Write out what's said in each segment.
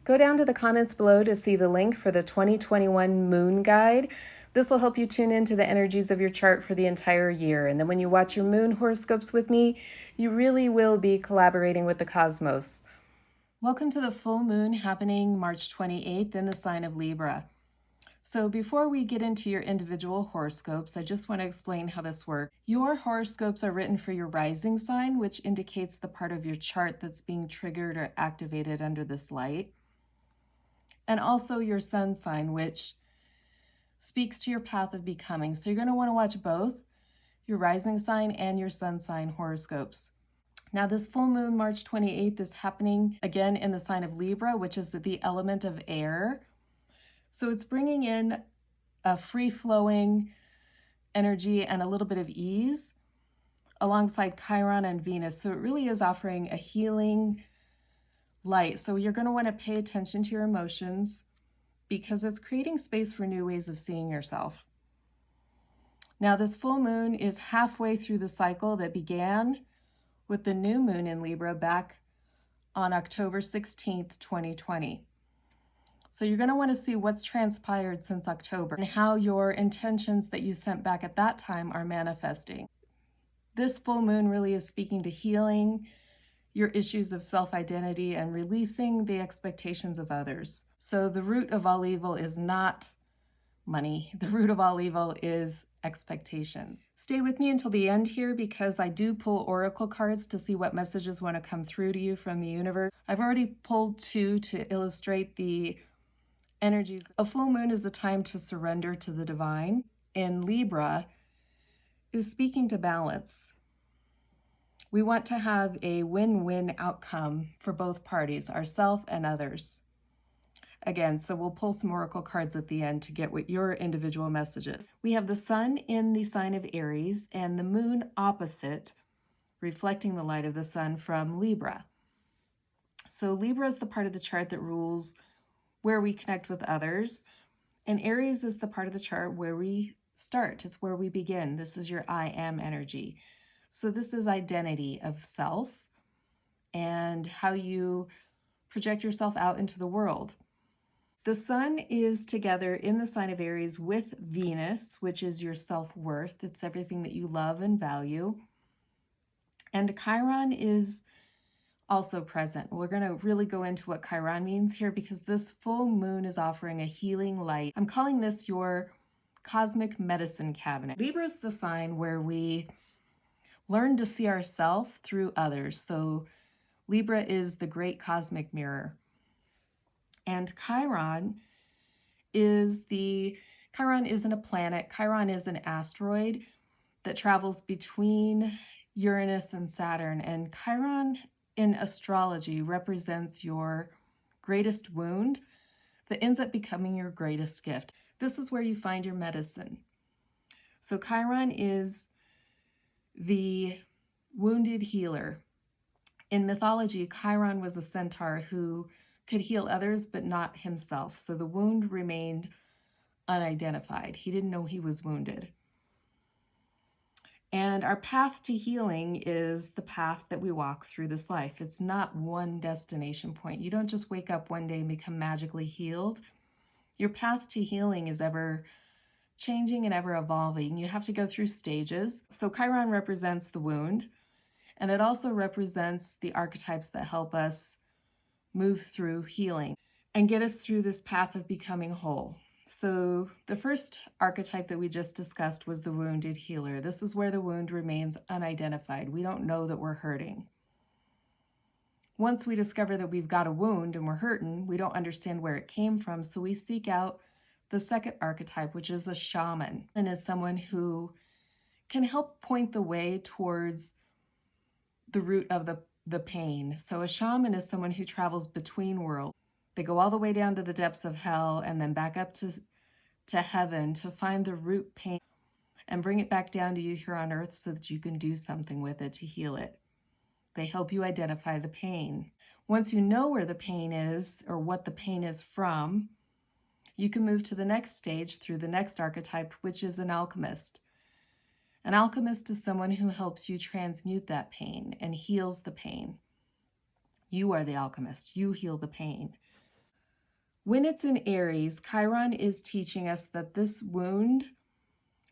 Go down to the comments below to see the link for the 2021 Moon Guide. This will help you tune into the energies of your chart for the entire year. And then when you watch your moon horoscopes with me, you really will be collaborating with the cosmos. Welcome to the full moon happening March 28th in the sign of Libra. So before we get into your individual horoscopes, I just want to explain how this works. Your horoscopes are written for your rising sign, which indicates the part of your chart that's being triggered or activated under this light. And also your sun sign, which speaks to your path of becoming. So you're going to want to watch both your rising sign and your sun sign horoscopes. Now this full moon, March 28th, is happening again in the sign of Libra, which is the element of air. So it's bringing in a free-flowing energy and a little bit of ease alongside Chiron and Venus. So it really is offering a healing light. So you're going to want to pay attention to your emotions because it's creating space for new ways of seeing yourself. Now this full moon is halfway through the cycle that began with the new moon in Libra back on October 16th, 2020. So you're going to want to see what's transpired since October and how your intentions that you sent back at that time are manifesting. This full moon really is speaking to healing your issues of self-identity and releasing the expectations of others. So the root of all evil is not money. The root of all evil is expectations. Stay with me until the end here because I do pull oracle cards to see what messages want to come through to you from the universe. I've already pulled 2 to illustrate the energies. A full moon is a time to surrender to the divine. In Libra is speaking to balance. We want to have a win-win outcome for both parties, ourselves and others. Again, so we'll pull some oracle cards at the end to get what your individual message is. We have the sun in the sign of Aries and the moon opposite, reflecting the light of the sun from Libra. So Libra is the part of the chart that rules where we connect with others, and Aries is the part of the chart where we start. It's where we begin. This is your I am energy. So this is identity of self and how you project yourself out into the world. The sun is together in the sign of Aries with Venus, which is your self-worth. It's everything that you love and value. And Chiron is also present. We're going to really go into what Chiron means here because this full moon is offering a healing light. I'm calling this your cosmic medicine cabinet. Libra is the sign where we learn to see ourselves through others. So Libra is the great cosmic mirror. And Chiron isn't a planet. Chiron is an asteroid that travels between Uranus and Saturn. And Chiron in astrology represents your greatest wound that ends up becoming your greatest gift. This is where you find your medicine. So Chiron is the wounded healer. In mythology, Chiron was a centaur who could heal others but not himself. So the wound remained unidentified. He didn't know he was wounded. And our path to healing is the path that we walk through this life. It's not one destination point. You don't just wake up one day and become magically healed. Your path to healing is ever changing and ever evolving. You have to go through stages. So Chiron represents the wound, and it also represents the archetypes that help us move through healing and get us through this path of becoming whole. So the first archetype that we just discussed was the wounded healer. This is where the wound remains unidentified. We don't know that we're hurting. Once we discover that we've got a wound and we're hurting, we don't understand where it came from, so we seek out the second archetype, which is a shaman, and is someone who can help point the way towards the root of the pain. So a shaman is someone who travels between worlds. They go all the way down to the depths of hell and then back up to heaven to find the root pain and bring it back down to you here on earth so that you can do something with it to heal it. They help you identify the pain. Once you know where the pain is or what the pain is from, you can move to the next stage through the next archetype, which is an alchemist. An alchemist is someone who helps you transmute that pain and heals the pain. You are the alchemist. You heal the pain. When it's in Aries, Chiron is teaching us that this wound,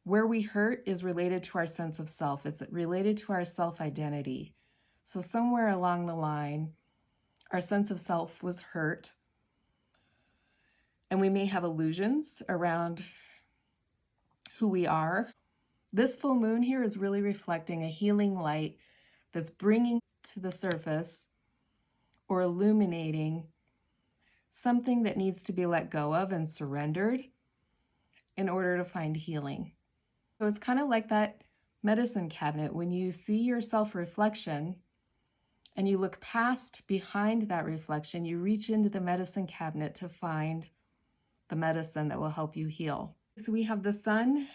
where we hurt, is related to our sense of self. It's related to our self-identity. So somewhere along the line, our sense of self was hurt, and we may have illusions around who we are. This full moon here is really reflecting a healing light that's bringing to the surface or illuminating something that needs to be let go of and surrendered in order to find healing. So it's kind of like that medicine cabinet. When you see your self-reflection and you look past behind that reflection, you reach into the medicine cabinet to find the medicine that will help you heal. So we have the sun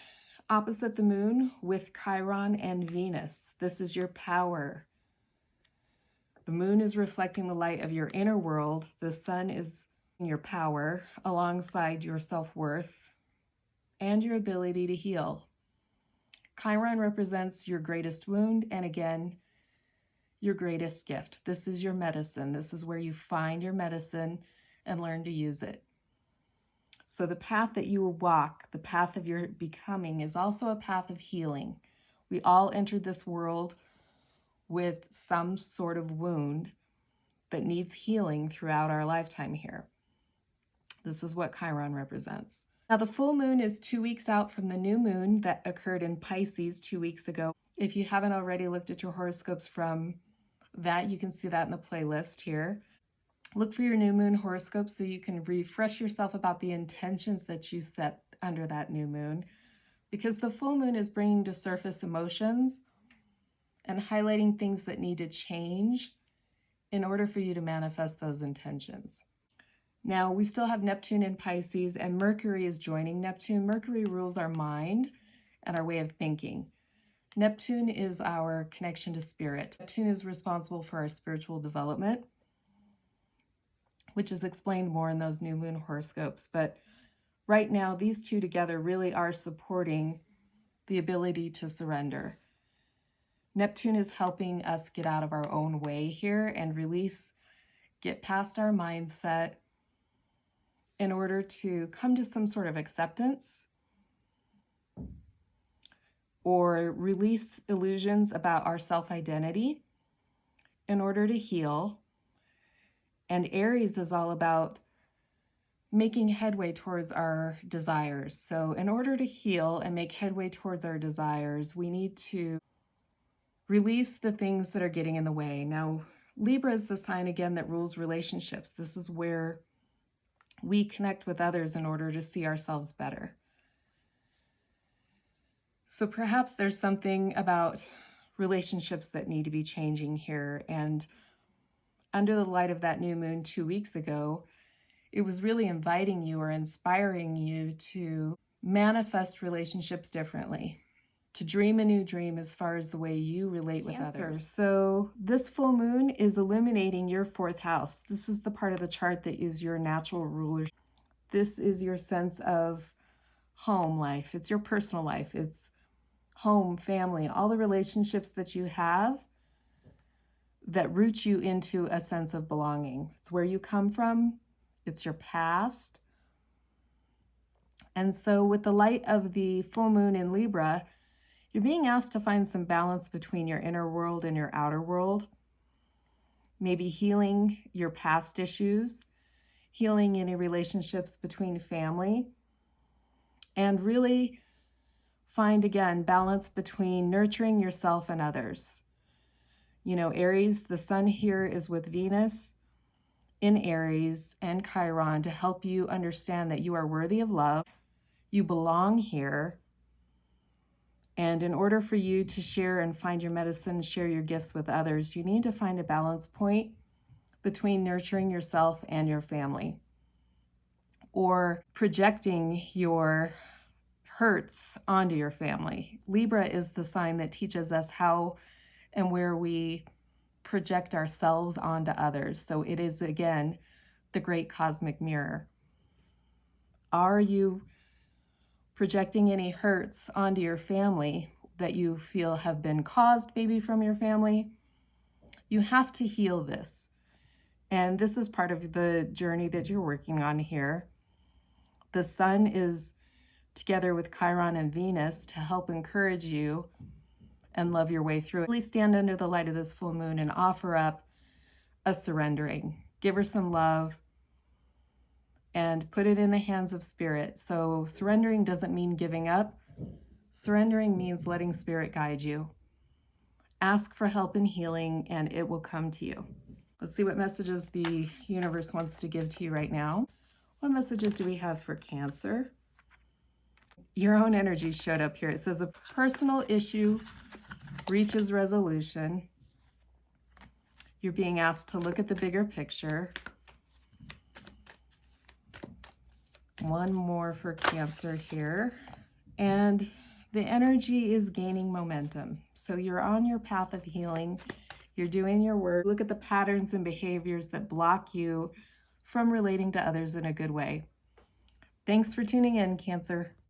opposite the moon with Chiron and Venus. This is your power. The moon is reflecting the light of your inner world. The sun is your power alongside your self-worth and your ability to heal. Chiron represents your greatest wound and, again, your greatest gift. This is your medicine. This is where you find your medicine and learn to use it. So the path that you will walk, the path of your becoming, is also a path of healing. We all entered this world with some sort of wound that needs healing throughout our lifetime here. This is what Chiron represents. Now, the full moon is 2 weeks out from the new moon that occurred in Pisces 2 weeks ago. If you haven't already looked at your horoscopes from that, you can see that in the playlist here. Look for your new moon horoscope so you can refresh yourself about the intentions that you set under that new moon, because the full moon is bringing to surface emotions and highlighting things that need to change in order for you to manifest those intentions. Now, we still have Neptune in Pisces, and Mercury is joining Neptune. Mercury rules our mind and our way of thinking. Neptune is our connection to spirit. Neptune is responsible for our spiritual development, which is explained more in those new moon horoscopes. But right now, these two together really are supporting the ability to surrender. Neptune is helping us get out of our own way here and release, get past our mindset in order to come to some sort of acceptance or release illusions about our self-identity in order to heal. And Aries is all about making headway towards our desires. So in order to heal and make headway towards our desires, we need to release the things that are getting in the way. Now, Libra is the sign, again, that rules relationships. This is where we connect with others in order to see ourselves better. So perhaps there's something about relationships that need to be changing here. And under the light of that new moon 2 weeks ago, it was really inviting you or inspiring you to manifest relationships differently, to dream a new dream as far as the way you relate with others. So this full moon is illuminating your 4th house. This is the part of the chart that is your natural ruler. This is your sense of home life. It's your personal life. It's home, family, all the relationships that you have that root you into a sense of belonging. It's where you come from. It's your past. And so with the light of the full moon in Libra, you're being asked to find some balance between your inner world and your outer world. Maybe healing your past issues, healing any relationships between family, and really find, again, balance between nurturing yourself and others. You know, Aries, the sun here is with Venus in Aries and Chiron to help you understand that you are worthy of love, you belong here, and in order for you to share and find your medicine, share your gifts with others, you need to find a balance point between nurturing yourself and your family, or projecting your hurts onto your family. Libra is the sign that teaches us how and where we project ourselves onto others. So it is, again, the great cosmic mirror. Are you projecting any hurts onto your family that you feel have been caused maybe from your family? You have to heal this. And this is part of the journey that you're working on here. The sun is together with Chiron and Venus to help encourage you and love your way through it. Really stand under the light of this full moon and offer up a surrendering. Give her some love and put it in the hands of spirit. So surrendering doesn't mean giving up. Surrendering means letting spirit guide you. Ask for help and healing, and it will come to you. Let's see what messages the universe wants to give to you right now. What messages do we have for Cancer? Your own energy showed up here. It says a personal issue reaches resolution. You're being asked to look at the bigger picture. One more for Cancer here. And the energy is gaining momentum. So you're on your path of healing. You're doing your work. Look at the patterns and behaviors that block you from relating to others in a good way. Thanks for tuning in, Cancer.